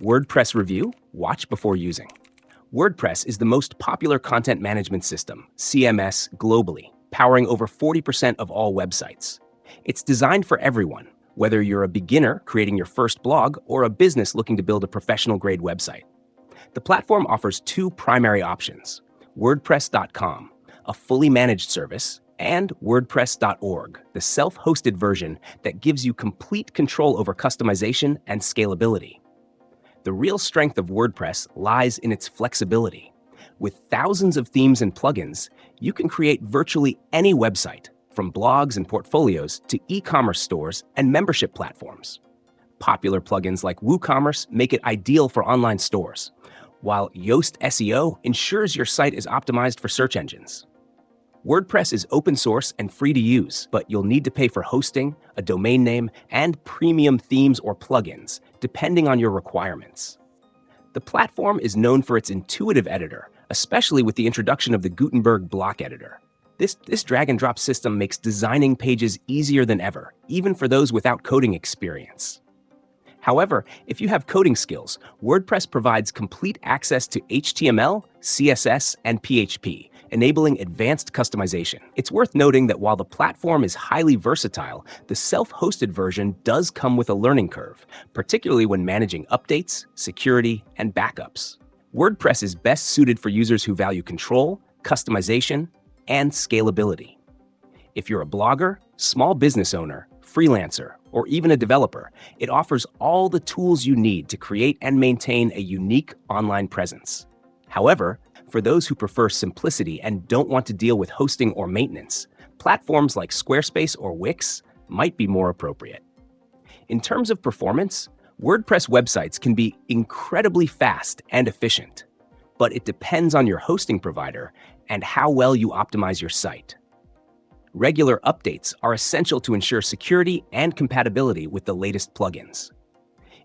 WordPress review, watch before using. WordPress is the most popular content management system, CMS, globally, powering over 40% of all websites. It's designed for everyone, whether you're a beginner creating your first blog or a business looking to build a professional-grade website. The platform offers two primary options: WordPress.com, a fully managed service, and WordPress.org, the self-hosted version that gives you complete control over customization and scalability. The real strength of WordPress lies in its flexibility. With thousands of themes and plugins, you can create virtually any website, from blogs and portfolios to e-commerce stores and membership platforms. Popular plugins like WooCommerce make it ideal for online stores, while Yoast SEO ensures your site is optimized for search engines. WordPress is open source and free to use, but you'll need to pay for hosting, a domain name, and premium themes or plugins, depending on your requirements. The platform is known for its intuitive editor, especially with the introduction of the Gutenberg block editor. This drag-and-drop system makes designing pages easier than ever, even for those without coding experience. However, if you have coding skills, WordPress provides complete access to HTML, CSS, and PHP, enabling advanced customization. It's worth noting that while the platform is highly versatile, the self-hosted version does come with a learning curve, particularly when managing updates, security, and backups. WordPress is best suited for users who value control, customization, and scalability. If you're a blogger, small business owner, freelancer, or even a developer, it offers all the tools you need to create and maintain a unique online presence. However, for those who prefer simplicity and don't want to deal with hosting or maintenance, platforms like Squarespace or Wix might be more appropriate. In terms of performance, WordPress websites can be incredibly fast and efficient, but it depends on your hosting provider and how well you optimize your site. Regular updates are essential to ensure security and compatibility with the latest plugins.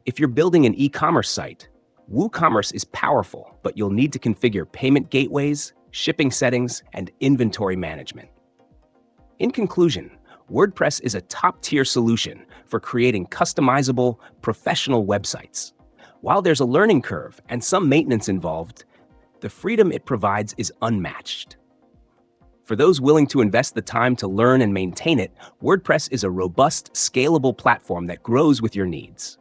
If you're building an e-commerce site, WooCommerce is powerful, but you'll need to configure payment gateways, shipping settings, and inventory management. In conclusion, WordPress is a top-tier solution for creating customizable, professional websites. While there's a learning curve and some maintenance involved, the freedom it provides is unmatched. For those willing to invest the time to learn and maintain it, WordPress is a robust, scalable platform that grows with your needs.